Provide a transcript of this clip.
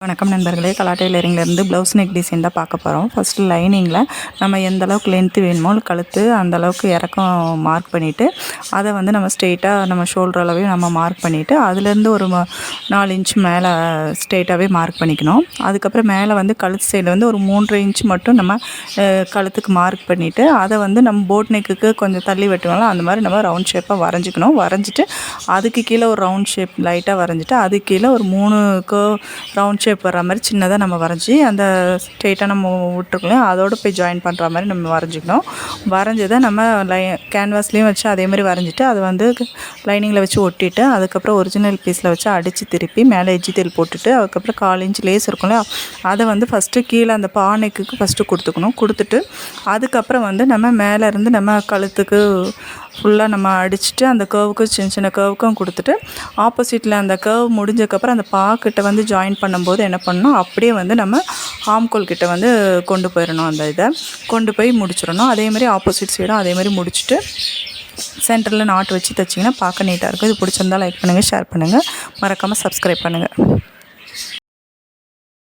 வணக்கம் நண்பர்களே, கலா டெய்லரிங்லேருந்து blouse neck design தான் பார்க்க போகிறோம். ஃபஸ்ட்டு லைனிங்கில் நம்ம எந்த அளவுக்கு லென்த்து வேணுமோ கழுத்து அந்த அளவுக்கு இறக்கம் மார்க் பண்ணிவிட்டு அதை வந்து நம்ம ஸ்ட்ரெயிட்டாக நம்ம ஷோல்டர் அளவையும் நம்ம மார்க் பண்ணிவிட்டு அதுலேருந்து ஒரு 4 இன்ச் மேலே ஸ்ட்ரெயிட்டாகவே மார்க் பண்ணிக்கணும். அதுக்கப்புறம் மேலே வந்து கழுத்து சைடில் வந்து ஒரு 3 இன்ச் மட்டும் நம்ம கழுத்துக்கு மார்க் பண்ணிவிட்டு அதை வந்து நம்ம போட் நெக்குக்கு கொஞ்சம் தள்ளி வெட்டுவோம்ல, அந்த மாதிரி நம்ம ரவுண்ட் ஷேப்பாக வரைஞ்சிக்கணும். வரைஞ்சிட்டு அதுக்கு கீழே ஒரு ரவுண்ட் ஷேப் லைட்டாக வரைஞ்சிட்டு அதுக்கு கீழே ஒரு 3 ரவுண்ட் ஷேப் வர்ற மாதிரி சின்னதாக நம்ம வரைஞ்சி அந்த ஸ்ட்ரெயிட்டாக நம்ம விட்டுருக்கோம் அதோடு போய் ஜாயின் பண்ணுற மாதிரி நம்ம வரைஞ்சிக்கணும். வரைஞ்சதை நம்ம கேன்வாஸ்லேயும் வச்சு அதேமாதிரி வரைஞ்சிட்டு அதை வந்து லைனிங்கில் வச்சு ஒட்டிட்டு அதுக்கப்புறம் ஒரிஜினல் பீஸில் வச்சு அடித்து திருப்பி மேலே எஜ்ஜி தேல் போட்டுட்டு அதுக்கப்புறம் 1/4 இன்ச் லேஸ் இருக்கும்ல, அதை வந்து ஃபஸ்ட்டு கீழே அந்த பானைக்கு ஃபஸ்ட்டு கொடுத்துட்டு அதுக்கப்புறம் வந்து நம்ம மேலே இருந்து நம்ம கழுத்துக்கு ஃபுல்லாக நம்ம அடிச்சுட்டு அந்த கர்வுக்கு சின்ன சின்ன கர்வுக்கும் கொடுத்துட்டு ஆப்போசிட்டில் அந்த கர்வ் முடிஞ்சதுக்கப்புறம் அந்த பாக்கிட்ட வந்து ஜாயின் பண்ணும்போது என்ன பண்ணணும், அப்படியே வந்து நம்ம ஆம்கோல் கிட்ட வந்து கொண்டு போயிடணும். அந்த இதை கொண்டு போய் முடிச்சிடணும். அதேமாதிரி ஆப்போசிட் சைடும் அதேமாதிரி முடிச்சுட்டு சென்டரில் நாட்டு வச்சு தைச்சிங்கன்னா பார்க்க நீட்டாக இருக்கும். இது பிடிச்சிருந்தா லைக் பண்ணுங்கள், ஷேர் பண்ணுங்கள், மறக்காமல் சப்ஸ்கிரைப் பண்ணுங்கள்.